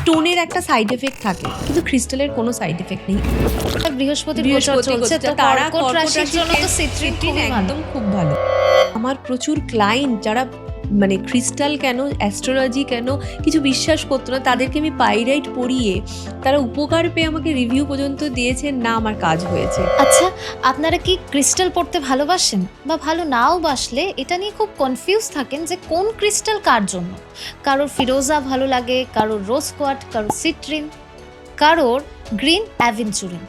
স্টোনের একটা side effect থাকে, কিন্তু ক্রিস্টালের কোনো সাইড এফেক্ট নেই। বৃহস্পতি গোচর চলছে, তো তারা কর্কট রাশির জন্য তো সিট্রিন খুবই ভালো। একদম খুব ভালো। আমার প্রচুর ক্লায়েন্ট যারা মানে ক্রিস্টাল কেন, অ্যাস্ট্রোলজি কেন কিছু বিশ্বাস করতো না, তাদেরকে আমি পাইরাইট পড়িয়ে তারা উপকার পেয়ে আমাকে রিভিউ পর্যন্ত দিয়েছেন, না আমার কাজ হয়েছে। আচ্ছা, আপনারা কি ক্রিস্টাল পড়তে ভালোবাসেন, বা ভালো নাও বাসলে এটা নিয়ে খুব কনফিউজ থাকেন যে কোন ক্রিস্টাল কার জন্য? কারোর ফিরোজা ভালো লাগে, কারোর রোজ কোয়ার্টজ, কারোর সিট্রিন, কারোর গ্রিন অ্যাভেঞ্চুরিন।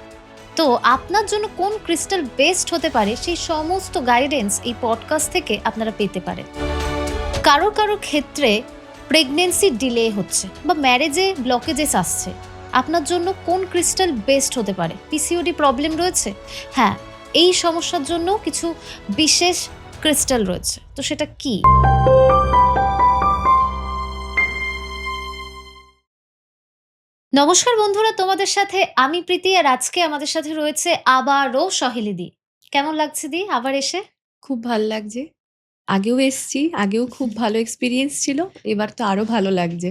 তো আপনার জন্য কোন ক্রিস্টাল বেস্ট হতে পারে সেই সমস্ত গাইডেন্স এই পডকাস্ট থেকে আপনারা পেতে পারেন। কারোর ক্ষেত্রে প্রেগনেন্সি ডিলে হচ্ছে বা ম্যারেজে ব্লকেজেস আসছে, আপনার জন্য কোন ক্রিস্টাল বেস্ট হতে পারে? পিসিওডি প্রবলেম রয়েছে, হ্যাঁ, এই সমস্যার জন্য কিছু বিশেষ ক্রিস্টাল রয়েছে, তো সেটা কি? নমস্কার বন্ধুরা, তোমাদের সাথে আমি প্রীতি, আর আজকে আমাদের সাথে রয়েছে আবারও সহেলি দি। কেমন লাগছে দি আবার এসে? খুব ভালো লাগছে। আগেও এসছি, আগেও খুব ভালো এক্সপিরিয়েন্স ছিল, এবার তো আরো ভালো লাগছে।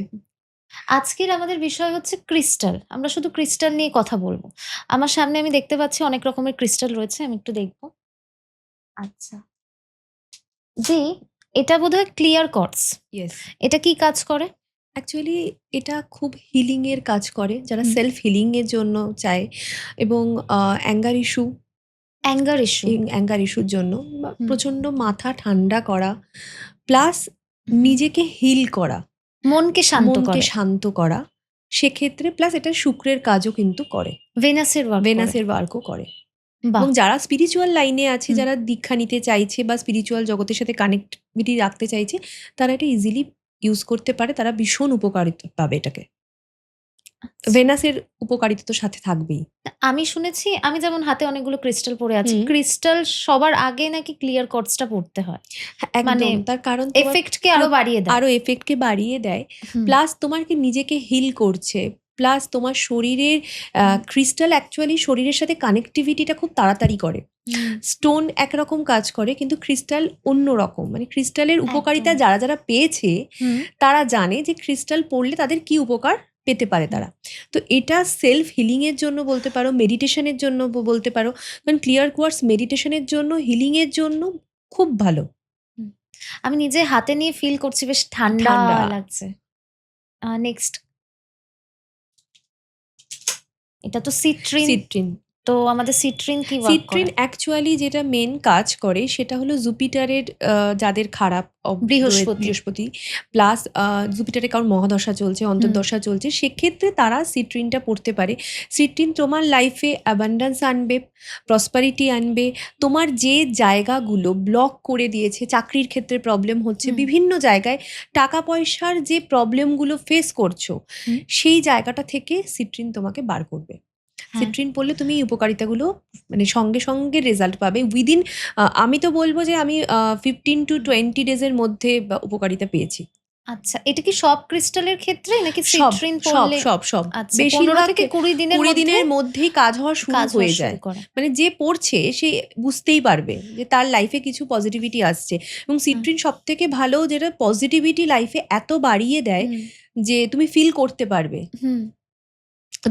আজকের আমাদের বিষয় হচ্ছে ক্রিস্টাল। আমরা শুধু ক্রিস্টাল নিয়ে কথা বলবো। আমার সামনে আমি দেখতে পাচ্ছি অনেক রকমের ক্রিস্টাল রয়েছে, আমি একটু দেখবো। আচ্ছা জি, এটা বোধহয় ক্লিয়ার কোয়ার্টজ। ইয়েস, এটা কি কাজ করে? অ্যাকচুয়ালি এটা খুব হিলিং এর কাজ করে, যারা হুম। সেলফ হিলিং এর জন্য চায়, এবং anger issue, anger issue. Anger ইস্যুর জন্য হুম। প্রচন্ড মাথা ঠান্ডা করা, প্লাস নিজেকে হিল করা, মনকে শান্ত মনকে করে। শান্ত করা, সেক্ষেত্রে প্লাস এটা শুক্রের কাজও কিন্তু করে, ভেনাসের ওয়ার্ক করে। ভেনাসের ওয়ার্কও করে। বাহ! এবং যারা স্পিরিচুয়াল লাইনে আছে, হুম। যারা দীক্ষা নিতে চাইছে বা স্পিরিচুয়াল জগতের সাথে কানেক্টিভিটি রাখতে চাইছে, তারা এটা ইজিলি ইউজ করতে পারে, তারা ভীষণ উপকারিতা পাবে এটাকে। ভেনাসের উপকারিতা তো সাথে থাকবেই। আমি শুনেছি, আমি যেমন হাতে অনেকগুলো ক্রিস্টাল পড়ে আছে, হুম। ক্রিস্টাল সবার আগে নাকি ক্লিয়ার কোয়ার্টজটা পড়তে হয়। মানে একদম, তার কারণ তোমার এফেক্টকে আরো বাড়িয়ে দেয়। আরো এফেক্টকে বাড়িয়ে দেয়, হুম। প্লাস তোমাকে নিজেকে হিল করছে, প্লাস তোমার শরীরের ক্রিস্টাল অ্যাকচুয়ালি শরীরের সাথে কানেক্টিভিটিটা খুব তাড়াতাড়ি করে। হুম। স্টোন একরকম কাজ করে, কিন্তু ক্রিস্টাল অন্য রকম। মানে ক্রিস্টালের উপকারিতা একদম। যারা যারা পেয়েছে হুম। তারা জানে যে ক্রিস্টাল পড়লে তাদের কি উপকার পেতে পারে তারা। তো এটা সেলফ হিলিং এর জন্য বলতে পারো, মেডিটেশনের জন্য বলতে পারো, কারণ ক্লিয়ার কোয়ার্টজ মেডিটেশনের জন্য, হিলিং এর জন্য খুব ভালো। আমি নিজে হাতে নিয়ে ফিল করছি, বেশ ঠান্ডা ঠান্ডা। লাগছে। নেক্সট, এটা তো সিট্রিন। সিট্রিন। তো আমাদের সিট্রিন কি ওয়ার্ক সিট্রিন করে? অ্যাকচুয়ালি যেটা মেন কাজ করে সেটা হলো জুপিটারের যাদের খারাপ বৃহস্পতি, প্লাস জুপিটারে কারণ মহাদশা চলছে, অন্তর্দশা চলছে, সেক্ষেত্রে তারা সিট্রিনটা পড়তে পারে। সিট্রিন তোমার লাইফে অ্যাবান্ডেন্স আনবে, প্রসপারিটি আনবে। তোমার যে জায়গাগুলো ব্লক করে দিয়েছে, চাকরির ক্ষেত্রে প্রবলেম হচ্ছে, হুম। বিভিন্ন জায়গায় টাকা পয়সার যে প্রবলেমগুলো ফেস করছো, হুম। সেই জায়গাটা থেকে সিট্রিন তোমাকে বার করবে। হ্যাঁ। সিট্রিন পড়লে তুমি এই উপকারিতাগুলো মানে সঙ্গে সঙ্গে রেজাল্ট পাবে উইদিন। আমি তো বলবো যে আমি 15 to 20 ডেজের মধ্যে উপকারিতা পেয়েছি। আচ্ছা, এটা কি সব ক্রিস্টালের ক্ষেত্রে নাকি সব সিট্রিন সব পড়লে? সব সব আচ্ছা, 15 বেশিরভাগ থেকে 20 দিনের 20 মধ্যে দিনের মধ্যেই কাজ হওয়া শুরু কাজ হওয়া হয়ে শুরু যায়। করে। মানে যে পড়ছে সে বুঝতেই পারবে যে তার লাইফে কিছু পজিটিভিটি আসছে, এবং সিট্রিন সবথেকে ভালো যেটা পজিটিভিটি লাইফে এত বাড়িয়ে দেয় হুম। যে তুমি ফিল করতে পারবে হুম।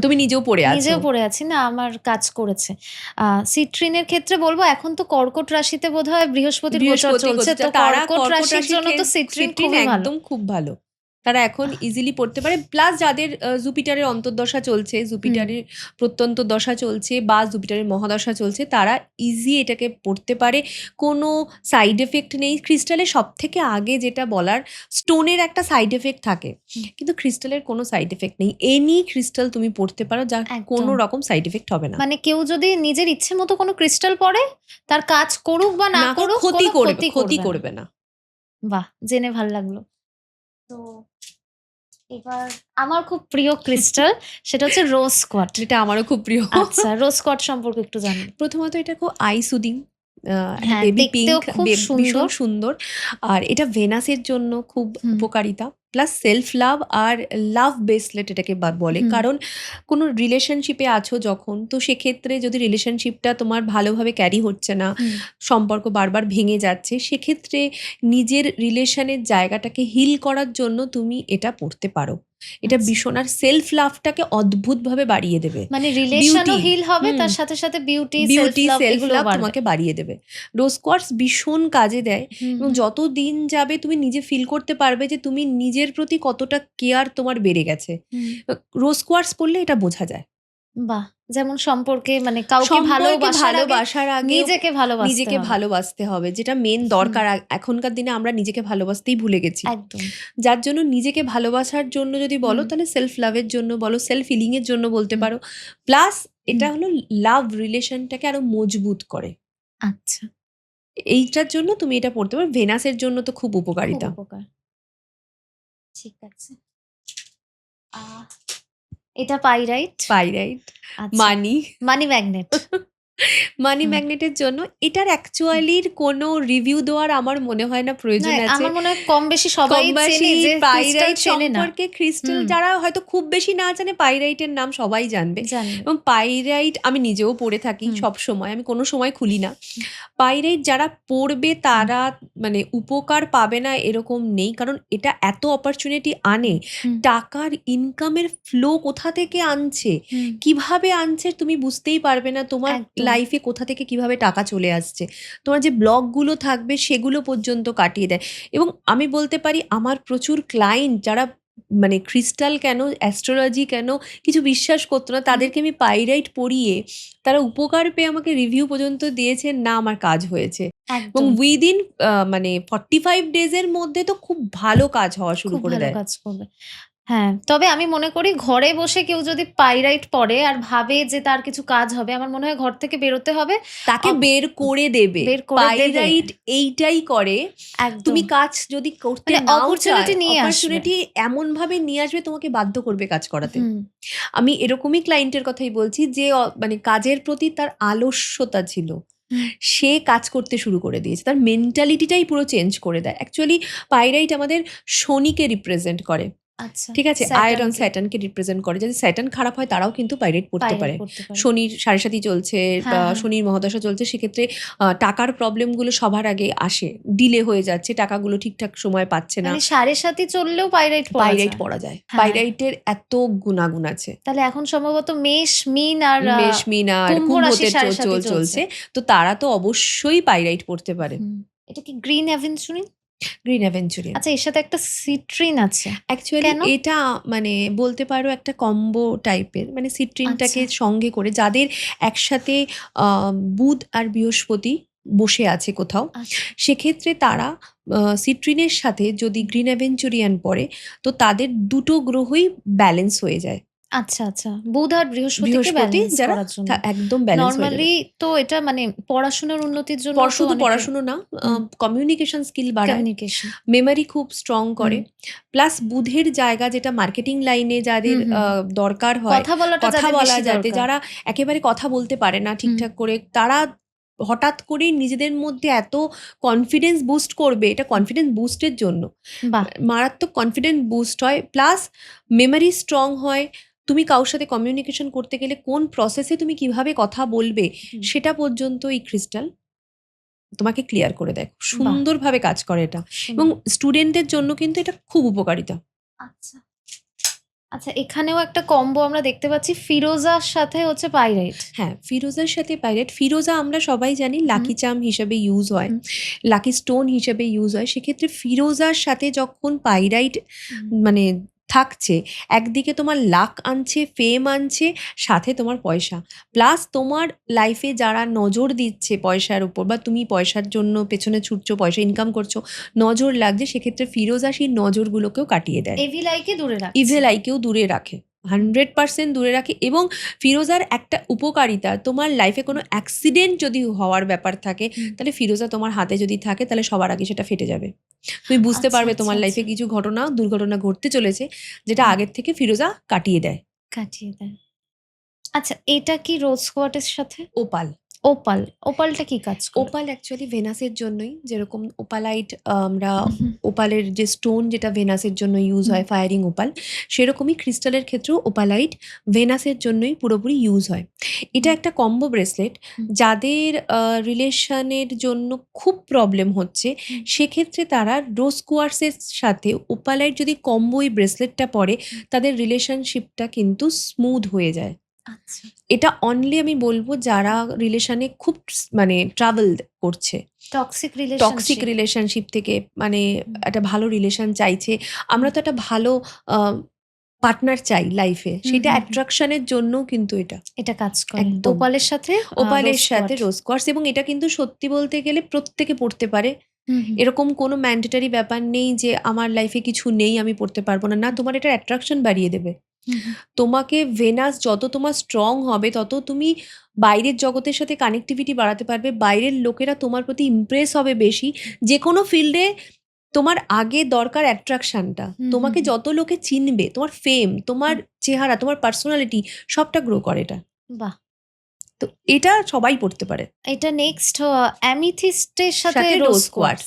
তুমি নিজেও পড়ে আছো। নিজেও পড়ে আছি না, আমার কাজ করেছে। সিট্রিনের ক্ষেত্রে বলবো, এখন তো কর্কট রাশিতে বোধহয় বৃহস্পতির গোচর চলছে, তো তারা কর্কট রাশির জন্য তো সিট্রিন খুবই ভালো। একদম খুব ভালো। তারা এখন ইজিলি পড়তে পারে, প্লাস যাদের জুপিটারের অন্তর্দশা চলছে, জুপিটারের প্রত্যন্ত দশা চলছে, বা জুপিটারের মহাদশা চলছে, তারা ইজি এটাকে পড়তে পারে। কোনো সাইড এফেক্ট নেই। ক্রিস্টালের সব থেকে আগে যেটা বলার, স্টোনের একটা সাইড এফেক্ট থাকে, কিন্তু ক্রিস্টালের কোনো সাইড এফেক্ট নেই। এনি ক্রিস্টাল তুমি পড়তে পারো, যার একদম। কোনো রকম সাইড এফেক্ট হবে না। মানে কেউ যদি নিজের ইচ্ছে মতো কোনো ক্রিস্টাল পড়ে, তার কাজ করুক বা না করুক, ক্ষতি কোনো করবে করবে না। করবে না। বাহ! জেনে ভাল লাগলো। তো এবার আমার খুব প্রিয় ক্রিস্টাল, সেটা হচ্ছে রোজ কোয়ার্টজ। যেটা আমারও খুব প্রিয়। আচ্ছা, রোজ কোয়ার্টজ সম্পর্কে একটু জানুন। প্রথমত এটা খুব আই সুদিং, হ্যাঁ, বেবি দেখতেও পিঙ্ক, খুব ভীষণ সুন্দর। সুন্দর। আর এটা ভেনাসের জন্য খুব হুম। উপকারিতা, প্লাস সেলফ লাভ আর লাভ ব্রেসলেট এটাকে বলে। হুম। কারণ কোনো রিলেশনশিপে আছো যখন, তো সেক্ষেত্রে যদি রিলেশনশিপটা তোমার ভালোভাবে ক্যারি হচ্ছে না, হুম। সম্পর্ক বারবার ভেঙে যাচ্ছে, সেক্ষেত্রে নিজের রিলেশনের জায়গাটাকে হিল করার জন্য তুমি এটা পড়তে পারো। এটা আচ্ছা। ভীষণ, আর সেলফ লাভটাকে অদ্ভুতভাবে বাড়িয়ে দেবে। মানে রিলেশনও বিউটি, হিল হবে, হুম, তার সাথে সাথে beauty, self beauty love self এগুলো লাভ বাড়বে। তোমাকে বাড়িয়ে দেবে। রোজ কোয়ার্টস ভীষণ কাজে দেয়, হুম, এবং হুম। যত দিন যাবে তুমি নিজে ফিল করতে পারবে যে তুমি নিজের প্রতি কতটা কেয়ার তোমার বেড়ে গেছে। হুম। রোজ কোয়ার্টস পড়লে এটা বোঝা যায়। বাহ! যেমন সম্পর্কে মানে কাউকে সম্পর্কে ভালোবাসার আগে ভালোবাসার আগে নিজেকে ভালোবাসতে নিজেকে হবে। ভালোবাসতে হবে, যেটা মেন হুম। দরকার। এখনকার দিনে আমরা নিজেকে ভালোবাসতেই ভুলে গেছি। একদম। যার জন্য নিজেকে ভালোবাসার জন্য যদি বলো, হুম। তাহলে সেলফ লাভের জন্য বলো, সেলফ হিলিং এর জন্য বলতে হুম। পারো। প্লাস এটা হুম। হলো লাভ রিলেশনটাকে আরো মজবুত করে। আচ্ছা, এইটার জন্য তুমি এটা পড়তে পারো। ভেনাসের জন্য তো খুব খুব উপকারিতা। উপকার। ঠিক আছে। আহ এটা পাইরাইট। পাইরাইট, আচ্ছা। মানি। Money magnet. মানি হুম। ম্যাগনেটের জন্য এটার হুম। অ্যাকচুয়ালির কোনো রিভিউ দেওয়ার আমার মনে হয় না না, প্রয়োজন আছে। আমার মনে হয় কম বেশি সবাই কমবেশি চেনে, যে ক্রিস্টাল পাইরাইট চেনে না। সম্পর্কে, ক্রিস্টাল হুম। যারা হয়তো খুব বেশি না জানে, পাইরাইটের নাম সবাই জানবে। জানবে। এবং পাইরাইট আমি নিজেও পড়ে থাকি হুম। সবসময়, আমি কোনো সময় খুলি না। হুম। পাইরাইট যারা পড়বে হুম। তারা মানে উপকার পাবে না এরকম নেই। কারণ এটা এত অপরচুনিটি আনে। হুম। টাকার ইনকামের ফ্লো কোথা থেকে আনছে, হুম। কিভাবে আনছে তুমি বুঝতেই পারবে না। তোমার একদম। লাইফে কোথা থেকে কিভাবে টাকা চলে আসছে। তোমার যে ব্লকগুলো থাকবে সেগুলো পর্যন্ত কাটিয়ে দেয়। এবং আমি বলতে পারি আমার প্রচুর ক্লায়েন্ট যারা মানে ক্রিস্টাল কেন, অ্যাস্ট্রোলজি কেন কিছু বিশ্বাস করতো না, হুম। তাদেরকে আমি পাইরাইট পড়িয়ে তারা উপকার পেয়ে আমাকে রিভিউ পর্যন্ত দিয়েছেন, না আমার কাজ হয়েছে। এবং একদম। উইদিন মানে 45 ডেজের মধ্যে তো খুব ভালো কাজ হওয়া শুরু খুব করে ভালো দেয়। কাজ করবে। হ্যাঁ, তবে আমি মনে করি ঘরে বসে কেউ যদি পাইরাইট পড়ে আর ভাবে যে তার কিছু কাজ হবে, আমার মনে হয় ঘর থেকে বেরোতে হবে। তাকে বের করে দেবে। বের করে দেবে। পাইরাইট এইটাই করে। একদম। তুমি কাজ যদি করতে মানে নাও চায়, অপরচুনিটি নিয়ে আসবে। অপরচুনিটি এমনভাবে নিয়ে আসবে তোমাকে বাধ্য করবে কাজ করাতে। হুম। আমি এরকমই ক্লায়েন্টের কথাই বলছি যে মানে কাজের প্রতি তার আলস্যতা ছিল। হুম। সে কাজ করতে শুরু করে দিয়েছে। তার মেন্টালিটিটাই পুরো চেঞ্জ করে দেয়। অ্যাকচুয়ালি পাইরাইট আমাদের শনিকে রিপ্রেজেন্ট করে। আচ্ছা। ঠিক আছে? আয়রন স্যাটার্নকে স্যাটার্নকে রিপ্রেজেন্ট করে। যদি স্যাটার্ন খারাপ হয় তারাও কিন্তু পাইরাইট পড়তে পাইরাইট পারে। পড়তে পারে। শনির সাড়ে চলছে বা হ্যাঁ, হ্যাঁ। শনির মহাদশা চলছে, সেক্ষেত্রে টাকার প্রবলেমগুলো সবার আগে আসে। ডিলে হয়ে যাচ্ছে, টাকাগুলো ঠিকঠাক সময়ে পাচ্ছে না। মানে 7.5 চললেও পাইরাইট পড়া পাইরাইট যায়। পড়া যায়। হ্যাঁ। পাইরাইটের এত গুণাগুণ আছে। তাহলে এখন সম্ভবত মেষ, মীন আর মেষ, মীন আর কুম্ভ রাশি কুম্ভতে 7.5 চলছে। চলছে। তো তারা তো অবশ্যই পাইরাইট পড়তে পারে। হুম। এটা কি গ্রিন অ্যাভেঞ্চুরিন? গ্রিন অ্যাভেঞ্চুরিয়ান। আচ্ছা, এর সাথে একটা সিট্রিন আছে। অ্যাকচুয়ালি কেন? এটা মানে বলতে পারো একটা কম্বো টাইপের, মানে সিট্রিনটাকে আচ্ছা। সঙ্গে করে যাদের একসাথে বুধ আর বৃহস্পতি বসে আছে কোথাও, আচ্ছা। সেক্ষেত্রে তারা সিট্রিনের সাথে যদি গ্রিন অ্যাভেঞ্চুরিয়ান পড়ে, তো তাদের দুটো গ্রহই ব্যালেন্স হয়ে যায়। আচ্ছা, আচ্ছা। বুধ আর বৃহস্পতিকে বৃহস্পতি ব্যালেন্স যারা করার জন্য। একদম ব্যালেন্স হয়ে যাবে। নরমালি তো এটা মানে পড়াশোনার উন্নতির জন্য তো শুধু অনেকে পড়াশুনো না, হুম। কমিউনিকেশন স্কিল বাড়ায়, কমিউনিকেশন। মেমোরি খুব স্ট্রং করে। হুম। প্লাস বুধের জায়গা যেটা মার্কেটিং লাইনে যাদের হুম, হুম, হুম। দরকার হয়, কথা বলাটা কথা যাদের বলা বেশি যাতে, দরকার। যারা একেবারে কথা বলতে পারে না হুম। ঠিকঠাক করে, তারা হঠাৎ করেই নিজেদের মধ্যে এত কনফিডেন্স বুস্ট করবে, এটা কনফিডেন্স বুস্টের জন্য। বাহ! মারাত্মক কনফিডেন্স বুস্ট হয়, প্লাস মেমোরি স্ট্রং হয়। তুমি কারোর সাথে কমিউনিকেশন করতে গেলে কোন প্রসেসে তুমি কিভাবে কথা বলবে, হুম। সেটা পর্যন্ত এই ক্রিস্টাল তোমাকে ক্লিয়ার করে দেয়। খুব বাহ! সুন্দরভাবে কাজ করে এটা। এবং সুন্দর। স্টুডেন্টদের জন্য কিন্তু এটা খুব উপকারিতা। আচ্ছা। আচ্ছা, এখানেও একটা কম্বো আমরা দেখতে পাচ্ছি ফিরোজার সাথে হচ্ছে পাইরাইট। হ্যাঁ, ফিরোজার সাথে পাইরাইট। ফিরোজা আমরা সবাই জানি হুম। লাকি চার্ম হিসেবে ইউজ হয়, হুম। লাকি স্টোন হিসেবে ইউজ হয়। সেক্ষেত্রে ফিরোজার সাথে যখন পাইরাইট হুম। মানে থাকছে, একদিকে তোমার লাক আনছে, ফেম আনছে, সাথে তোমার পয়সা। প্লাস তোমার লাইফে যারা নজর দিচ্ছে পয়সার উপর, বা তুমি পয়সার জন্য পেছনে ছুটছো, পয়সা ইনকাম করছো, নজর লাগছে, সেক্ষেত্রে ফিরোজা সেই নজরগুলোকেও কাটিয়ে দেয়। এভিল আইকে দূরে রাখছে। ইভিল আইকেও দূরে রাখে, 100% দূরে রাখে। এবং ফিরোজার একটা উপকারিতা, তোমার লাইফে কোনো অ্যাক্সিডেন্ট যদি হওয়ার ব্যাপার থাকে, হুম। তাহলে ফিরোজা তোমার হাতে যদি থাকে, তাহলে সবার আগে সেটা ফেটে যাবে। তুমি বুঝতে আচ্ছা, পারবে আচ্ছা, তোমার লাইফে আচ্ছা। কিছু দুর্ঘটনা ঘটতে চলেছে, যেটা হুম। আগের থেকে ফিরোজা কাটিয়ে দেয়। কাটিয়ে দেয়। আচ্ছা, এটা কি রোজ কোয়ার্টের সাথে? ওপাল। ওপাল, ওপালটা কি কাজ করে? ওপাল অ্যাকচুয়ালি ভেনাসের জন্যই, যেরকম ওপালাইট আমরা হুম, ওপালের যে স্টোন যেটা ভেনাসের জন্য ইউজ হুম। হয়, ফায়ারিং ওপাল, সেরকমই ক্রিস্টালের ক্ষেত্রেও ওপালাইট ভেনাসের জন্যই পুরোপুরি ইউজ হয়। এটা হুম, একটা কম্বো ব্রেসলেট। হুম, যাদের রিলেশনের জন্য খুব প্রবলেম হচ্ছে, হুম, সেক্ষেত্রে তারা রোজ কোয়ার্সের সাথে ওপালাইট যদি কম্বো এই ব্রেসলেটটা পরে, হুম। তাদের রিলেশনশিপটা কিন্তু স্মুথ হয়ে যায়। আচ্ছা। এটা অনলি আমি বলবো যারা রিলেশনে খুব মানে ট্রাভেল করছে, টক্সিক টক্সিক রিলেশনশিপ। রিলেশনশিপ থেকে মানে হুম, একটা ভালো রিলেশন চাইছে। হুম, আমরা তো একটা ভালো পার্টনার চাই লাইফে, হুম, সেটা হুম, হুম। অ্যাট্রাকশনের জন্য কিন্তু এটা এটা কাজ করে। একদম ওপালের সাথে ওপালের রোজ সাথে কোয়ার্টজ। রোজ কোয়ার্টজ, এবং এটা কিন্তু সত্যি বলতে গেলে প্রত্যেকে পড়তে পারে। হুম, হুম, এরকম কোনো ম্যান্ডেটরি ব্যাপার নেই যে আমার লাইফে কিছু নেই আমি পড়তে পারবো না, না, হুম, তোমার এটা অ্যাট্রাকশন বাড়িয়ে দেবে। হুম, হুম। তোমাকে ভেনাস যত তোমার স্ট্রং হবে, তত তুমি বাইরের জগতের সাথে কানেক্টিভিটি বাড়াতে পারবে, বাইরের লোকেরা তোমার প্রতি ইমপ্রেস হবে বেশি। যে কোনো ফিল্ডে তোমার আগে দরকার অ্যাট্রাকশনটা। হুম, হুম, তোমাকে হুম। যত লোকে চিনবে, তোমার ফেম, তোমার হুম, চেহারা, তোমার পার্সোনালিটি, সবটা গ্রো করে এটা। বাহ! তো এটা সবাই পড়তে পারে। এটা নেক্সট অ্যামিথিস্টের সাথে সাথে রোজ রোজ কোয়ার্টজ। কোয়ার্টজ।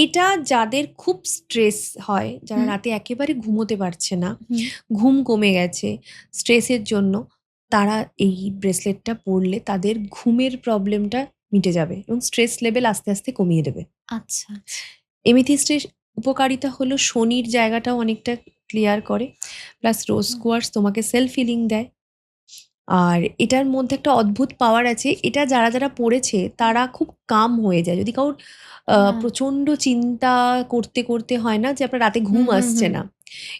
এটা যাদের খুব স্ট্রেস হয়, যারা হুম, রাতে একেবারে ঘুমোতে পারছে না, হুম। ঘুম কমে গেছে স্ট্রেসের জন্য, তারা এই ব্রেসলেটটা পরলে তাদের ঘুমের প্রবলেমটা মিটে যাবে এবং স্ট্রেস লেভেল আস্তে আস্তে কমিয়ে দেবে। আচ্ছা, আচ্ছা। এমেথিস্টের উপকারিতা হলো শনির জায়গাটাও অনেকটা ক্লিয়ার করে, প্লাস রোজ হুম, কোয়ার্টজ তোমাকে সেলফ হিলিং দেয়। আর এটার মধ্যে একটা অদ্ভুত পাওয়ার আছে। এটা যারা, যারা পড়েছে হুম। তারা খুব কাম হয়ে যায়। যদি কারোর হ্যাঁ। প্রচণ্ড চিন্তা করতে, করতে হয় না যে আপনার রাতে হুম, ঘুম হুম, আসছে হুম, না।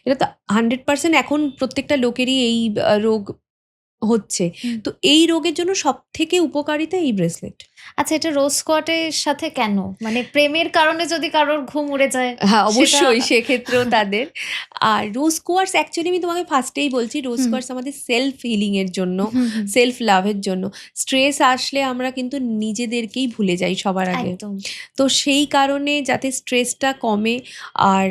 এটা তো 100% এখন প্রত্যেকটা লোকেরই এই রোগ হচ্ছে। হুম। তো এই রোগের জন্য সবথেকে উপকারিতা এই ব্রেসলেট। আচ্ছা, এটা রোজ কোয়ার্টের সাথে কেন? মানে প্রেমের কারণে যদি কারোর ঘুম উড়ে যায় হ্যাঁ, সেটা অবশ্যই সেক্ষেত্রেও তাদের। আর রোজ কোয়ার্টজ অ্যাকচুয়ালি আমি তোমাকে ফার্স্টেই বলছি, রোজ হুম, কোয়ার্টজ আমাদের সেলফ হিলিং এর জন্য, হুম, হুম। সেলফ লাভ এর জন্য। স্ট্রেস আসলে আমরা কিন্তু নিজেদেরকেই ভুলে যাই সবার আগে। একদম। তো সেই কারণে যাতে স্ট্রেসটা কমে আর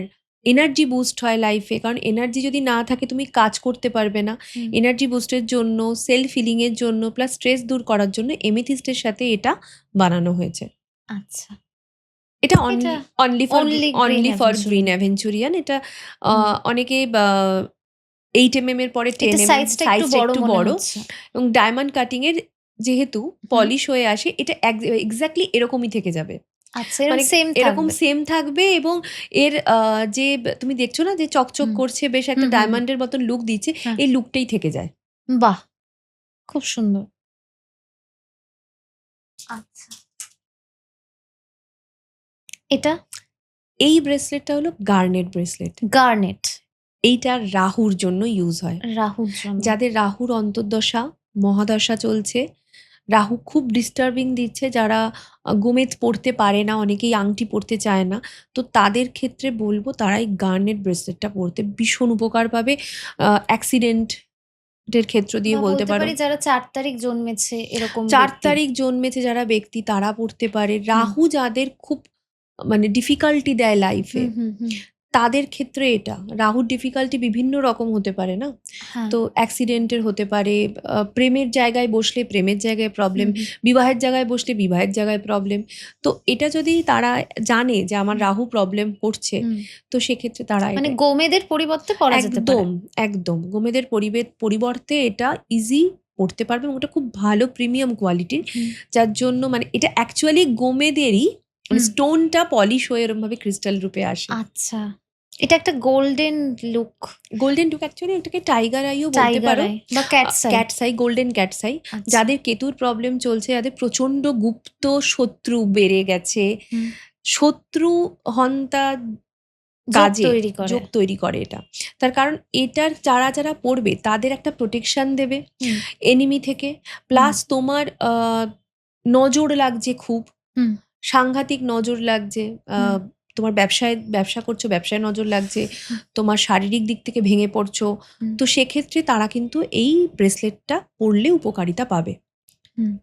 এনার্জি বুস্ট হয় লাইফে, কারণ এনার্জি যদি না থাকে তুমি কাজ করতে পারবে না। হুম, এনার্জি বুস্টের জন্য, সেলফ হিলিং এর জন্য, প্লাস স্ট্রেস দূর করার জন্য এমেথিস্টের সাথে এটা বানানো হয়েছে। আচ্ছা। এটা এটা only for only green only for green aventurine. Aventurine. এটা হুম। অনেকে 8 mm এর পরে এটা 10 mm, সাইজটা একটু সাইজটা বড় একটু মনে বড়, হচ্ছে। এবং ডায়মন্ড কাটিং এর যেহেতু হুম। পলিশ হয়ে আসে, এটা এক্সাক্টলি এরকমই থেকে যাবে। আচ্ছা, এরকম মানে সেম এরকম থাকবে। সেম থাকবে, এবং এর যে তুমি দেখছো না যে চকচক হুম, করছে, বেশ একটা হুম, হুম, হুম। ডায়মন্ডের মতন লুক দিচ্ছে, হ্যাঁ। এই লুকটাই থেকে যায়। বাহ! খুব সুন্দর। আচ্ছা। এটা এই ব্রেসলেটটা হলো গার্নেট ব্রেসলেট। গার্নেট, এইটা রাহুর জন্য ইউজ হয়। রাহুর জন্য। যাদের রাহুর অন্তর্দশা, মহাদশা চলছে, রাহু খুব ডিস্টার্বিং দিচ্ছে, যারা গোমেদ পড়তে পারে না, অনেকেই আংটি পড়তে চায় না, তো তাদের ক্ষেত্রে বলবো তারা এই গার্নেট ব্রেসলেটটা পড়তে ভীষণ উপকার পাবে। অ্যাক্সিডেন্টের ক্ষেত্র দিয়ে বা বলতে বলতে পারো। পারি যারা ৪ তারিখ জন্মেছে এরকম ৪ ব্যক্তি। তারিখ জন্মেছে যারা ব্যক্তি তারা পড়তে পারে। হুম, রাহু যাদের খুব মানে ডিফিকাল্টি দেয় লাইফে, হুম, হুম, হুম। তাদের ক্ষেত্রে এটা। রাহুর ডিফিকাল্টি বিভিন্ন রকম হতে পারে না? হ্যাঁ। তো অ্যাক্সিডেন্টের হতে পারে, প্রেমের জায়গায় বসলে প্রেমের জায়গায় প্রবলেম, হুম, হুম, বিবাহের জায়গায় বসলে বিবাহের জায়গায় প্রবলেম। তো এটা যদি তারা জানে যে আমার হুম, রাহু প্রবলেম করছে, হুম। তো সেক্ষেত্রে তারা মানে এটা গোমেদের পরিবর্তে পড়া যেতে পারে। একদম, একদম গোমেদের পরিবর্তে এটা ইজি পড়তে পারবে, এবং ওটা খুব ভালো প্রিমিয়াম কোয়ালিটির। হুম, যার জন্য মানে এটা অ্যাকচুয়ালি গোমেদেরই, মানে হুম। স্টোনটা পলিশ হয়ে এরমভাবে ক্রিস্টাল রূপে আসে। আচ্ছা। এটা একটা গোল্ডেন লুক, গোল্ডেন ডুক অ্যাকচুয়ালি এটাকে টাইগার আইও বলতে টাইগার পারো। আই বা cat's eye. Cat's eye, golden cat's eye. আচ্ছা। যাদের কেতুর প্রবলেম চলছে, যাদের প্রচণ্ড গুপ্ত শত্রু বেড়ে গেছে, হুম। শত্রু হন্তা জোক কাজে তৈরি করে। যোগ তৈরি করে এটা। তার কারণ এটার যারা, যারা পড়বে তাদের একটা প্রোটেকশন দেবে হুম, এনিমি থেকে। হুম, প্লাস তোমার নজর লাগছে খুব, হুম, সাংঘাতিক নজর লাগছে। আ হুম, তোমার ব্যবসা করছো, ব্যবসায় নজর লাগছে। হুম, তোমার শারীরিক দিক থেকে ভেঙে পড়ছো। হুম, তো সেক্ষেত্রে তারা কিন্তু এই ব্রেসলেটটা পড়লে উপকারিতা পাবে। হুম।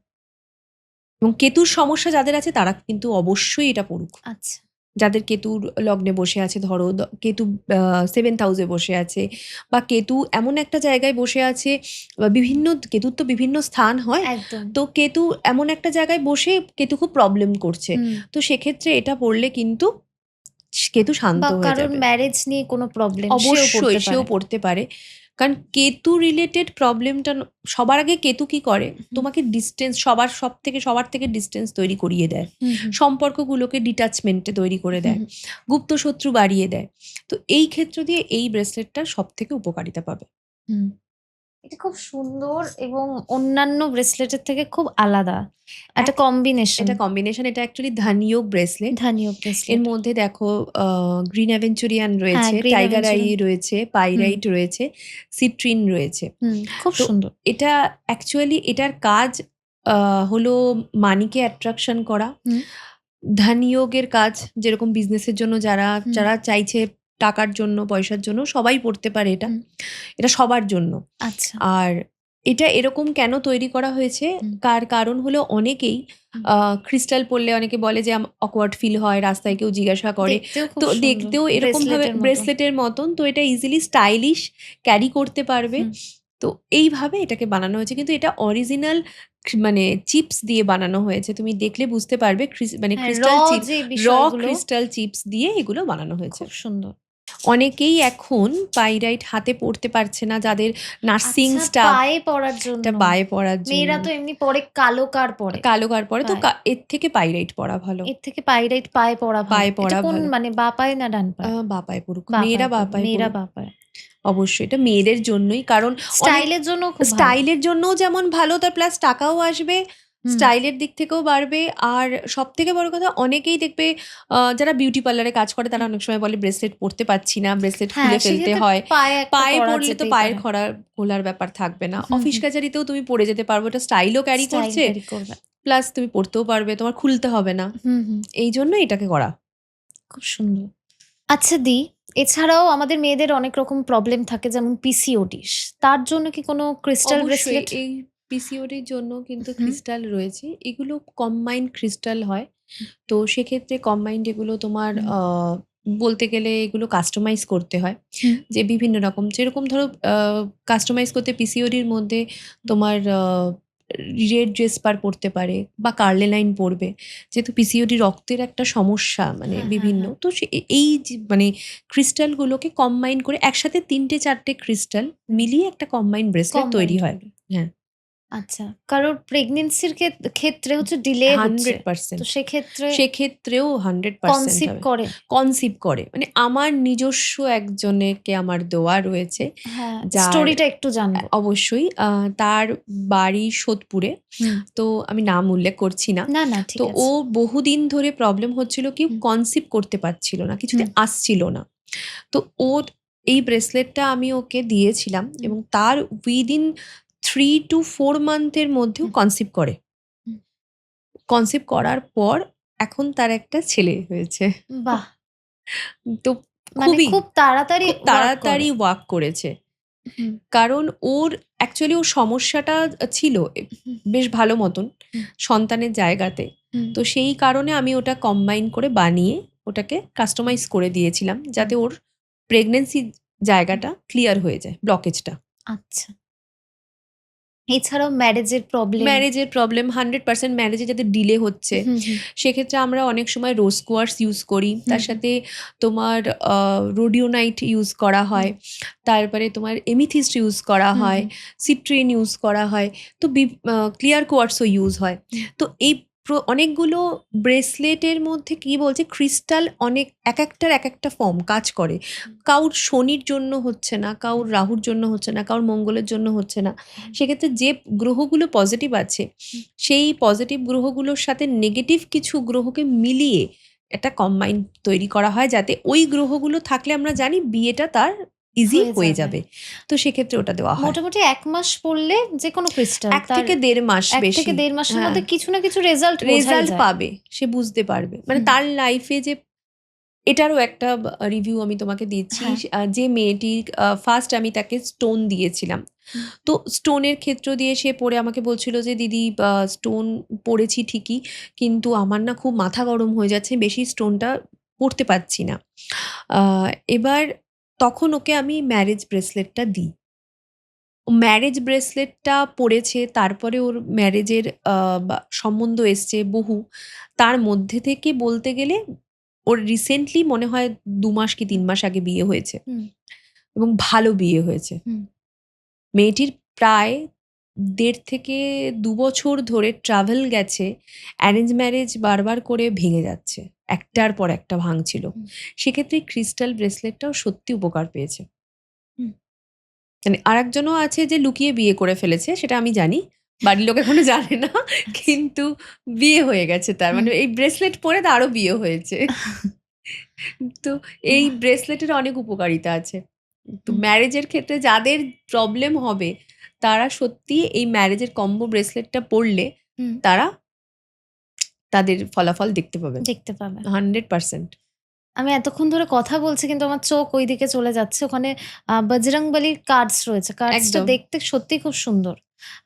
এবং কেতুর সমস্যা যাদের আছে তারা কিন্তু অবশ্যই এটা পড়ুক। আচ্ছা। যাদের কেতুর লগ্নে বসে আছে, ধরো কেতু 7th হাউসে বসে আছে, বা কেতু এমন একটা জায়গায় বসে আছে, বিভিন্ন কেতুর তো বিভিন্ন স্থান হয়, একদম। তো কেতু এমন একটা জায়গায় বসে কেতু খুব প্রবলেম করছে, হুম। তো সেক্ষেত্রে এটা পড়লে কিন্তু কেতু শান্ত বা হয়ে কারোর যাবে। ম্যারেজ নিয়ে কোনো প্রবলেম সেও অবশ্যই পড়তে সেও পারে। পড়তে পারে, কারণ কেতু রিলেটেড প্রবলেমটা সবার আগে কেতু কি করে, হুম। তোমাকে ডিস্টেন্স সবার থেকে ডিস্টেন্স তৈরি করিয়ে দেয়, হুম, হুম, সম্পর্কগুলোকে ডিটাচমেন্টে তৈরি করে হুম, দেয়, হুম, গুপ্ত শত্রু বাড়িয়ে দেয়। তো এই ক্ষেত্র দিয়ে এই ব্রেসলেটটা সব থেকে উপকারিতা পাবে। হুম। এটা খুব সুন্দর এবং অন্যান্য ব্রেসলেটের থেকে খুব আলাদা একটা এক- কম্বিনেশন। এটা কম্বিনেশন, এটা অ্যাকচুয়ালি ধানিয়োগ ব্রেসলেট। ধানিও এর ব্রেসলেট। মধ্যে দেখো গ্রিন অ্যাভেঞ্চুরিয়ান হ্যাঁ, রয়েছে, গ্রিন টাইগার আই অ্যাভেঞ্চুরিয়ান। রয়েছে, হুম, পাইরাইট রয়েছে, সিট্রিন রয়েছে। খুব তো সুন্দর। এটা অ্যাকচুয়ালি এটার কাজ হলো মানিকে অ্যাট্রাকশন করা। হুম, ধানিয়োগের কাজ যেরকম বিজনেসের জন্য যারা হুম, যারা চাইছে টাকার জন্য, পয়সার জন্য, সবাই পড়তে পারে এটা। হুম। এটা সবার জন্য। আচ্ছা। আর এটা এরকম কেন তৈরি করা হয়েছে, হুম, কারণ হলো অনেকেই হুম। ক্রিস্টাল পরলে অনেকে বলে যে অকওয়ার্ড ফিল হয়, রাস্তায় কেউ জিজ্ঞাসা করে। দেখতেও খুব তো সুন্দর। দেখতেও এরকমভাবে ব্রেসলেটের মতো। ব্রেসলেটের মতন, তো এটা ইজিলি স্টাইলিশ ক্যারি করতে পারবে। হুম। তো এইভাবে এটাকে বানানো হয়েছে, কিন্তু এটা অরিজিনাল মানে চিপস দিয়ে বানানো হয়েছে, তুমি দেখলে বুঝতে পারবে, মানে হ্যাঁ, ক্রিস্টাল চিপ, যে র বিষয়গুলো ক্রিস্টাল চিপস দিয়ে এগুলো বানানো হয়েছে। খুব সুন্দর। অনেকেই এখন পাইরাইট হাতে পড়তে পারছে না, যাদের নার্সিং আচ্ছা, স্টাফ, পায়ে পরার জন্য। এটা বায়ে পড়ার মেয়েরা জন্য, তো এমনি পরে কালো কার পরে। কালো কার পরে, তো পায়ে। এর থেকে পাইরাইট পরা ভালো, এর থেকে পাইরাইট পায়ে পরা ভালো। পায়ে এটা পরা কোন ভালো। মানে বা পায়ে না ডান পায়ে? বা পায়ে পড়ুক, বা মেয়েরা পায়ে বা পড়বে। পায়ে মেয়েরা পড়ুক। বা পায়ে। অবশ্যই এটা মেয়েদের জন্যই, কারণ অনেক স্টাইলের জন্য খুব ভালো। স্টাইলের জন্যও যেমন ভালো, তার প্লাস টাকাও আসবে, হুম। স্টাইলের দিক থেকেও বাড়বে। আর সব থেকে বড় কথা, অনেকেই দেখবে যারা বিউটি পার্লারে কাজ করে, তারা অনেক সময় বলে ব্রেসলেট পরতে পারছি না, ব্রেসলেট হ্যাঁ, খুলে ফেলতে সেক্ষেত্রে হয়। পায়ে একটা পায়ে পরা পড়লে তো যেতেই পায়ের পারে। খোলার ব্যাপার থাকবে না, হুম, অফিস হুম। কাচারিতেও তুমি পরে যেতে পারবে, এটা স্টাইলও ক্যারি স্টাইল করছে, ক্যারি করবে। প্লাস তুমি পড়তেও পারবে, তোমার খুলতে হবে না। হুম, হুম। এই জন্য এটাকে করা। খুব সুন্দর। আচ্ছা দি, এছাড়াও আমাদের মেয়েদের অনেক রকম প্রবলেম থাকে যেমন পিসিওডিস। তার জন্য কি কোনো ক্রিস্টাল অবশ্যই ব্রেসলেট? এই পিসিওডির জন্য কিন্তু হুম, ক্রিস্টাল রয়েছে, এগুলো কম্বাইন্ড ক্রিস্টাল হয়। তো সেক্ষেত্রে কম্বাইন্ড এগুলো তোমার হুম, বলতে গেলে এগুলো কাস্টমাইজ করতে হয়, হুম, যে বিভিন্ন রকম, যেরকম ধরো কাস্টমাইজ করতে পিসিওডির মধ্যে তোমার রেড জেসপার পড়তে পারে, বা কার্লেনাইন পড়বে, যেহেতু পিসিওডি রক্তের একটা সমস্যা, মানে হ্যাঁ, হ্যাঁ, বিভিন্ন, হ্যাঁ। তো এই মানে ক্রিস্টালগুলোকে কম্বাইন করে একসাথে 3-4টে ক্রিস্টাল মিলিয়ে একটা কম্বাইন্ড ব্রেসলেট তৈরি কম্বাইন্ড হয়। হবে। হ্যাঁ, আচ্ছা। কারোর প্রেগন্যান্সির ক্ষেত্রে হচ্ছে ডিলে হচ্ছে। তো 100%। সেক্ষেত্রে সেক্ষেত্রেও 100% কনসিভ হবে। করে। কনসিভ করে। মানে আমার নিজস্ব একজনেকে আমার দেওয়া রয়েছে, হ্যাঁ, যার স্টোরিটা একটু জানবো। অবশ্যই তার বাড়ি সোদপুরে। হুম। তো আমি নাম উল্লেখ করছি না। না, না তো ঠিক ও আছে। বহুদিন ধরে প্রবলেম হচ্ছিল কি, হুম, কনসিভ করতে পারছিল না, কিছুতে হুম, আসছিল না। তো ও এই ব্রেসলেটটা আমি ওকে দিয়েছিলাম, হুম, এবং তার উইদিন 3 to 4 মান্থের মধ্যেও হুম, কনসিভ করে। হুম। কনসিভ করার পর এখন তার একটা ছেলে হয়েছে। বাহ! তো মানে খুবই, খুব তাড়াতাড়ি খুব ওয়ার্ক করে। তাড়াতাড়ি ওয়ার্ক করেছে। হুম, কারণ ওর অ্যাকচুয়ালি ওর সমস্যাটা ছিল হুম, বেশ ভালো মতন হুম, সন্তানের জায়গাতে। হুম, তো সেই কারণে আমি ওটা কম্বাইন করে বানিয়ে ওটাকে কাস্টমাইজ করে দিয়েছিলাম, হুম, যাতে ওর প্রেগন্যান্সি হুম। জায়গাটা ক্লিয়ার হয়ে যায়, ব্লকেজটা। আচ্ছা। এছাড়াও ম্যারেজের প্রবলেম। ম্যারেজের প্রবলেম 100%, ম্যারেজে যাদের ডিলে হচ্ছে, হুম, হুম, সেক্ষেত্রে আমরা অনেক সময় রোজ কোয়ার্টস ইউজ করি, হুম, তার হুম, সাথে তোমার রোডিওনাইট ইউজ করা হুম, হয়, তারপরে তোমার এমিথিস্ট ইউজ করা হুম, হয়, হুম, সিট্রিন ইউজ করা হয়, তো ক্লিয়ার কোয়ার্টসও ইউজ হয়। হুম, তো এই অনেকগুলো ব্রেসলেটের মধ্যে কি বলছে, ক্রিস্টাল অনেক এক একটার এক একটা ফর্ম কাজ করে। কারুর শনির জন্য হচ্ছে না, কারুর রাহুর জন্য হচ্ছে না, কারুর মঙ্গলের জন্য হচ্ছে না। হুম, সেক্ষেত্রে যে গ্রহগুলো পজিটিভ আছে, হুম। সেই পজিটিভ গ্রহগুলোর সাথে নেগেটিভ কিছু গ্রহকে মিলিয়ে একটা কম্বাইন তৈরি করা হয়, যাতে ওই গ্রহগুলো থাকলে আমরা জানি বিয়েটা তার ইজি হয়ে যাবে। তো সেক্ষেত্রে ওটা দেওয়া হয়। মোটামুটি ১ মাস পড়লে যেকোনো ক্রিস্টাল ১ তার থেকে ১.৫ মাস ১ থেকে বেশি। ১.৫ মাসের হ্যাঁ, মধ্যে কিছু না কিছু রেজাল্ট বোঝাই রেজাল্ট যায়। পাবে, সে বুঝতে পারবে। মানে হুম, তার লাইফে যে, এটারও একটা রিভিউ আমি তোমাকে দিচ্ছি। হ্যাঁ। যে মেয়েটি ফার্স্ট আমি তাকে স্টোন দিয়েছিলাম। হুম, তো স্টোনের ক্ষেত্র দিয়ে সে পড়ে আমাকে বলছিল যে, "দিদি স্টোন পড়েছি ঠিকই, কিন্তু আমার না খুব মাথা গরম হয়ে যাচ্ছে। বেশি স্টোনটা পড়তে পারছি না। এবার তখন ওকে আমি ম্যারেজ ব্রেসলেটটা দিই। ম্যারেজ ব্রেসলেটটা পড়েছে, তারপরে ওর ম্যারেজের সম্বন্ধ এসছে বহু। তার মধ্যে থেকে বলতে গেলে ওর রিসেন্টলি মনে হয় ২ মাস কি ৩ মাস আগে বিয়ে হয়েছে হুম, এবং ভালো বিয়ে হয়েছে। হুম, মেয়েটির প্রায় ১.৫ থেকে ২ বছর ধরে ট্রাভেল গেছে। অ্যারেঞ্জ ম্যারেজ বারবার করে ভেঙে যাচ্ছে। একটার পর একটা ভাঙছিল। হুম। সেক্ষেত্রে ক্রিস্টাল ব্রেসলেটটাও সত্যি উপকার পেয়েছে। হুম। মানে আরেকজনও আছে যে লুকিয়ে বিয়ে করে ফেলেছে, সেটা আমি জানি। বাড়ির লোক এখনো জানে না। আচ্ছা। কিন্তু বিয়ে হয়ে গেছে তার। মানে হুম। এই ব্রেসলেট পরে তারও বিয়ে হয়েছে। তো এই বাহ! ব্রেসলেটের অনেক উপকারিতা আছে। তো হুম, ম্যারেজের ক্ষেত্রে যাদের প্রবলেম হবে, তারা সত্যি এই ম্যারেজের কম্বো ব্রেসলেটটা পড়লে হুম। তারা তাদের ফলাফল দেখতে পাবেন। দেখতে পাবে। 100%। আমি এতক্ষণ ধরে কথা বলছি কিন্তু আমার চোখ ওইদিকে চলে যাচ্ছে। ওখানে বজরংবলীর কার্ডস রয়েছে। কার্ডসটা একদম। দেখতে সত্যিই খুব সুন্দর।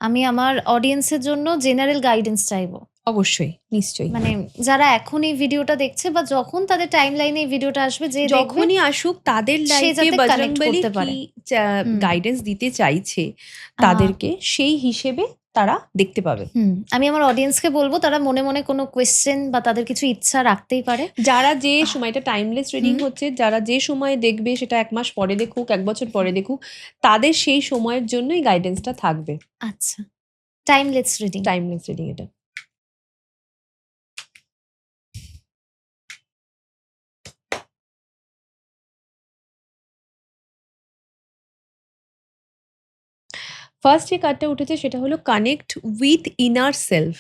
আমি আমার অডিয়েন্সের জন্য জেনারেল গাইডেন্স চাইবো। অবশ্যই, নিশ্চয়ই। মানে যারা এখন এই ভিডিওটা দেখছে বা যখন তাদের টাইমলাইনে এই ভিডিওটা আসবে যে দেখবে যখনই আসুক তাদের সে লাইফে যাতে কানেক্ট বজরংবলী করতে কি পারে। হুম। গাইডেন্স দিতে চাইছে, আ তাদেরকে সেই হিসেবে তারা দেখতে পাবে। হুম। আমি আমার অডিয়েন্সকে বলব তারা মনে, মনে কোনো কোয়েশ্চেন বা তাদের কিছু ইচ্ছা রাখতেই পারে। যারা যে আহ সময়, এটা টাইমলেস রিডিং হুম, হচ্ছে, যারা যে সময়ে দেখবে, সেটা ১ মাস পরে দেখুক, ১ বছর হুম। পরে দেখুক, তাদের সেই সময়ের জন্যই গাইডেন্সটা থাকবে। আচ্ছা। Timeless reading. টাইমলেস রিডিং এটা। ফার্স্ট যে কার্ডটা উঠেছে সেটা হলো connect with inner self.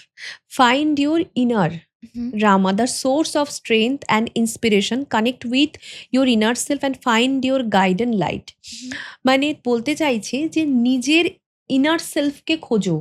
Find your inner hmm, Rama, the source of strength and inspiration. Connect with your inner self and find your guiding light. হুম। মানে বলতে চাইছে যে নিজের ইনার সেলফকে খোঁজো।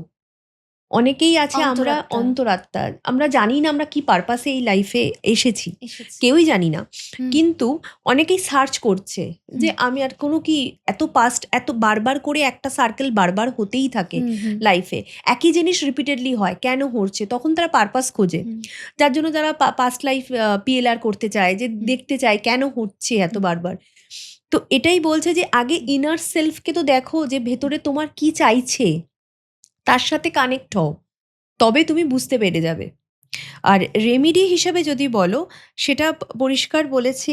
অনেকেই আছে আমরা অন্তরাত্মা অন্তরাত্মা। আমরা জানি না আমরা কি পারপাসে এই লাইফে এসেছি। এসেছে। কেউই জানি না। হুম, কিন্তু অনেকেই সার্চ করছে যে হুম, আমি আর কোনো কি এত পাস্ট এত বারবার করে একটা সার্কেল বারবার হতেই থাকে হুম, হুম, লাইফে। একই জিনিস রিপিটেডলি হয়। কেন হচ্ছে? তখন তারা পারপাস খোঁজে। হুম, যার জন্য তারা পাস্ট লাইফ পিএলআর করতে চায়, যে হুম, দেখতে চায় কেন হচ্ছে এত হুম, বারবার। তো এটাই বলছে যে আগে ইনার সেলফকে তো দেখো যে ভেতরে তোমার কি চাইছে, তার সাথে কানেক্ট হও। তবে তুমি বুঝতে পেরে যাবে। আর রেমেডি হিসেবে যদি বলো, সেটা পরিষ্কার বলেছে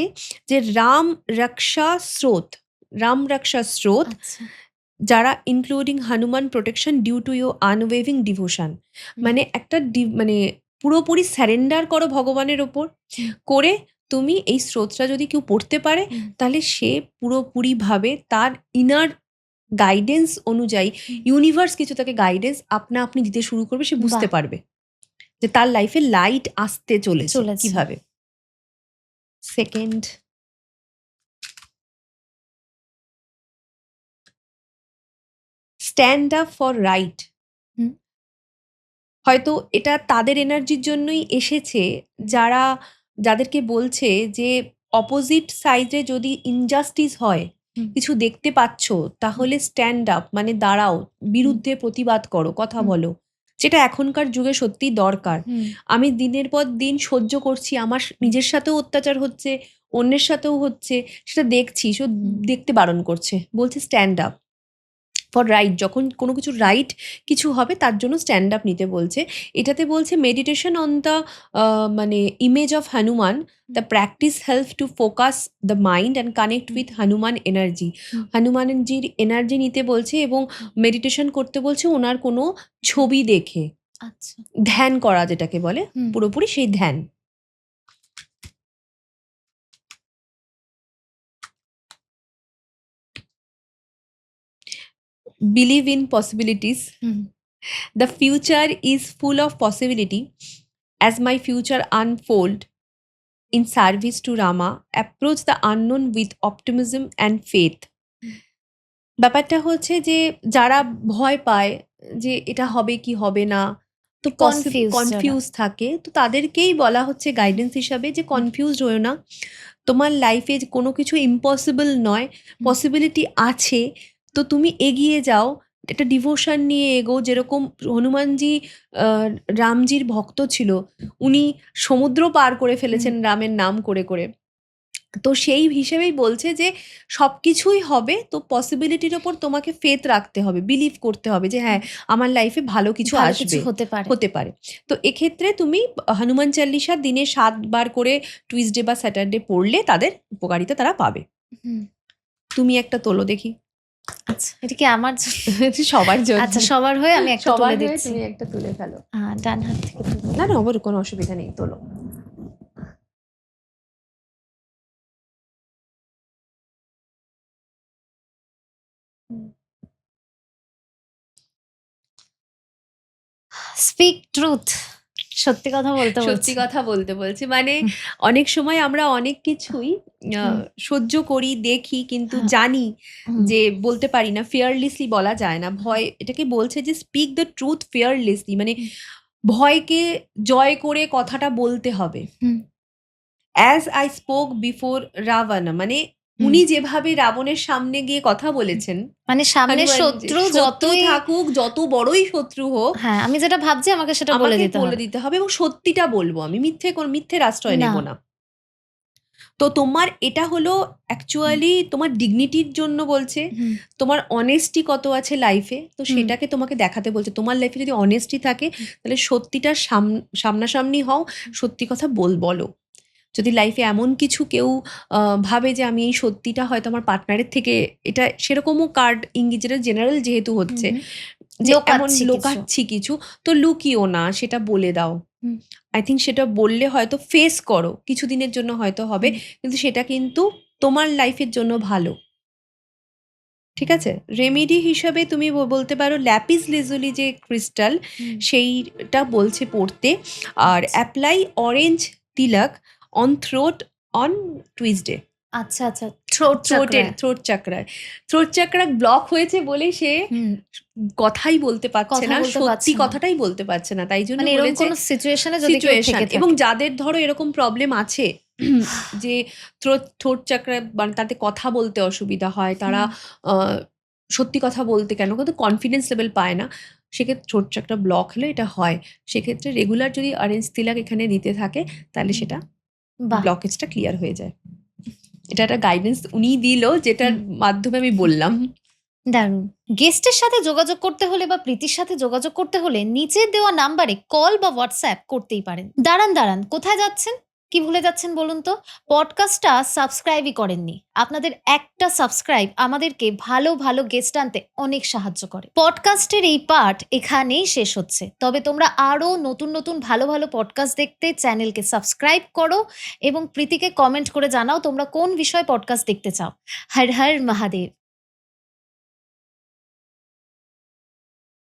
যে রাম রক্ষা স্রোত, রাম রক্ষা স্রোত, আচ্ছা। যারা including Hanuman protection due to your আনওয়েভিং ডিভোশন। হুম, মানে একটা মানে পুরোপুরি স্যারেন্ডার করো ভগবানের ওপর। হুম, করে তুমি এই স্রোতটা যদি কেউ পড়তে পারে, হুম, তাহলে সে পুরোপুরিভাবে তার ইনার গাইডেন্স অনুযায়ী হুম। ইউনিভার্স কিছু তাকে গাইডেন্স আপনা আপনি দিতে শুরু করবে, সে বুঝতে বাহ! পারবে যে তার লাইফে লাইট আসতে চলেছে চলেছে। কিভাবে। Second, stand up for right. হুম, হয়তো এটা তাদের এনার্জির জন্যই এসেছে, যারা যাদেরকে বলছে যে অপোজিট সাইডে যদি ইনজাস্টিস হয়, হুম, কিছু দেখতে পাচ্ছ, হুম, তাহলে স্ট্যান্ড আপ, মানে দাঁড়াও, হুম, বিরুদ্ধে প্রতিবাদ করো, কথা হুম, বলো। যেটা এখনকার যুগে সত্যিই দরকার। হুম, আমি দিনের পর দিন সহ্য করছি, আমার নিজের সাথেও অত্যাচার হচ্ছে, অন্যের সাথেও হচ্ছে, সেটা দেখছি, হুম, দেখতে বারণ করছে, বলছে স্ট্যান্ড আপ ফর রাইট। যখন কোনো কিছু রাইট কিছু হবে, তার জন্য স্ট্যান্ড আপ নিতে বলছে। এটাতে বলছে মেডিটেশন অন দ্য মানে image of Hanuman, the practice help to focus the mind and connect hmm, with Hanuman energy. হুম, হনুমানজির এনার্জি নিতে বলছে এবং হুম। মেডিটেশন করতে বলছে ওনার কোনো ছবি দেখে। আচ্ছা। ধ্যান করা যেটাকে বলে, হুম, পুরোপুরি সেই ধ্যান। Believe in possibilities. Hmm, The future is full of possibility. As my future unfold in service to Rama, approach the unknown with optimism and faith. হুম। ব্যাপারটা হচ্ছে যে যারা ভয় পায় যে এটা হবে কি হবে না, তো কনফিউজ যারা। কনফিউজ থাকে, তো তাদেরকেই বলা হচ্ছে গাইডেন্স হিসাবে যে হুম, কনফিউজড হয়েও না। তোমার লাইফে কোনো কিছু ইম্পসিবল নয়, হুম, পসিবিলিটি আছে। তো তুমি এগিয়ে যাও, একটা ডিভোশন নিয়ে এগো। যেরকম হনুমানজি আহ, রামজির ভক্ত ছিল, উনি সমুদ্র পার করে হুম, ফেলেছেন রামের নাম করে করে। তো সেই হিসেবেই বলছে যে সবকিছুই হবে, তো পসিবিলিটির ওপর তোমাকে ফেথ রাখতে হবে, বিলিভ করতে হবে যে হ্যাঁ আমার লাইফে ভালো কিছু ভালো কিছু আসবে, হতে পারে। তো এক্ষেত্রে তুমি হনুমান চালিসা দিনে 7 বার করে টুইসডে বা স্যাটারডে পড়লে তাদের উপকারিতা তারা পাবে। হুম, তুমি একটা তোলো দেখি। আচ্ছা এটা কি আমার জন্য? সবার জন্য। আচ্ছা সবার হয়ে আমি একটা সবার তুলে হয়ে দিচ্ছি। তুমি একটা তুলে ফেলো। ডান হাত থেকে তুলে। না না, ওর কোনো অসুবিধা নেই, তোলো। স্পিক ট্রুথ, সত্যি কথা বলতে সত্যি বলছি। কথা বলতে বলছি, মানে হুম, অনেক সময় আমরা অনেক কিছুই হুম, সহ্য করি, দেখি, কিন্তু হ্যাঁ, জানি হুম, যে বলতে পারি না, ফিয়ারলেসলি বলা যায় না। ভয় এটাকে বলছে যে স্পিক দ্য ট্রুথ ফিয়ারলেসলি, মানে হুম, ভয়কে জয় করে কথাটা বলতে হবে। হুম, as I spoke before Ravan, মানে হুম। উনি যেভাবে রাবণের সামনে গিয়ে কথা বলেছেন, মানে সামনে হনুমান যে শত্রু শত্রু যতই, থাকুক, যত বড়ই শত্রু হোক, হ্যাঁ আমি যেটা ভাবছি আমাকে সেটা বলে আমাকে দিতে বলে হবে। দিতে হবে এবং সত্যিটা বলবো, আমি মিথ্যের আশ্রয় না। নেব না। তো তোমার এটা হলো হুম, অ্যাকচুয়ালি তোমার ডিগনিটির জন্য বলছে, হুম, তোমার অনেস্টি কত আছে লাইফে, তো হুম, সেটাকে তোমাকে দেখাতে বলছে। তোমার লাইফে যদি অনেস্টি থাকে, হুম, তাহলে সত্যিটা সামনাসামনি হও, সত্যি কথা বলো। যদি লাইফে এমন কিছু কেউ ভাবে যে আমি এই সত্যিটা হয়তো আমার পার্টনারের থেকে, এটা সেরকমও কার্ড ইঙ্গিত, যেটা জেনারেল যেহেতু হুম, হচ্ছে, হুম। যে এমন লোকাচ্ছি কিছু। লোকাচ্ছি কিছু, তো লুকিও না, সেটা বলে দাও। হুম, আই থিঙ্ক সেটা বললে হয়তো ফেস করো, কিছুদিনের জন্য হয়তো হবে, হুম, কিন্তু সেটা কিন্তু তোমার লাইফের জন্য ভালো। ঠিক আছে? রেমেডি হিসাবে তুমি বলতে পারো ল্যাপিস লেজুলি যে ক্রিস্টাল, হুম। সেইটা বলছে পড়তে। আর apply orange tilak on throat on Tuesday. আচ্ছা আচ্ছা, throat chakra. Throat chakra block হয়েছে বলে সে হুম, কথাই বলতে পারছে কথা না, বলতে সত্যি পারছে না। কথাটাই বলতে পারছে না, তাই জন্য মানে এরকম বলেছে কোনো সিচুয়েশনে যদি কেউ সিচুয়েশন। থেকে এবং থাকে। যাদের ধরো এরকম প্রবলেম আছে যে থ্রোট চাকরা, মানে তাদের কথা বলতে অসুবিধা হয়, তারা হুম, আহ, সত্যি কথা বলতে কেন, কিন্তু কনফিডেন্স লেভেল পায় না, সেক্ষেত্রে থ্রোট চাকরা ব্লক হলে এটা হয়। সেক্ষেত্রে রেগুলার যদি অরেঞ্জ তিলক এখানে দিতে থাকে, তাহলে হুম। সেটা বাহ! ব্লকেজটা ক্লিয়ার হয়ে যায়। এটা একটা গাইডেন্স উনিই দিল, যেটার হুম, মাধ্যমে আমি বললাম। দারুণ। গেস্টের সাথে যোগাযোগ করতে হলে বা প্রীতির সাথে যোগাযোগ করতে হলে নিচের দেওয়া নাম্বারে কল বা হোয়াটসঅ্যাপ করতেই পারেন। দাঁড়ান, কোথায় যাচ্ছেন? কি ভুলে যাচ্ছেন বলুন তো? পডকাস্টটা সাবস্ক্রাইবই করেননি। আপনাদের একটা সাবস্ক্রাইব আমাদেরকে ভালো গেস্ট আনতে অনেক সাহায্য করে। পডকাস্টের এই পার্ট এখানেই শেষ হচ্ছে। তবে তোমরা আরো নতুন ভালো পডকাস্ট দেখতে চ্যানেলকে সাবস্ক্রাইব করো এবং প্রীতিকে কমেন্ট করে জানাও তোমরা কোন বিষয়ে পডকাস্ট দেখতে চাও। হর হর মহাদেব!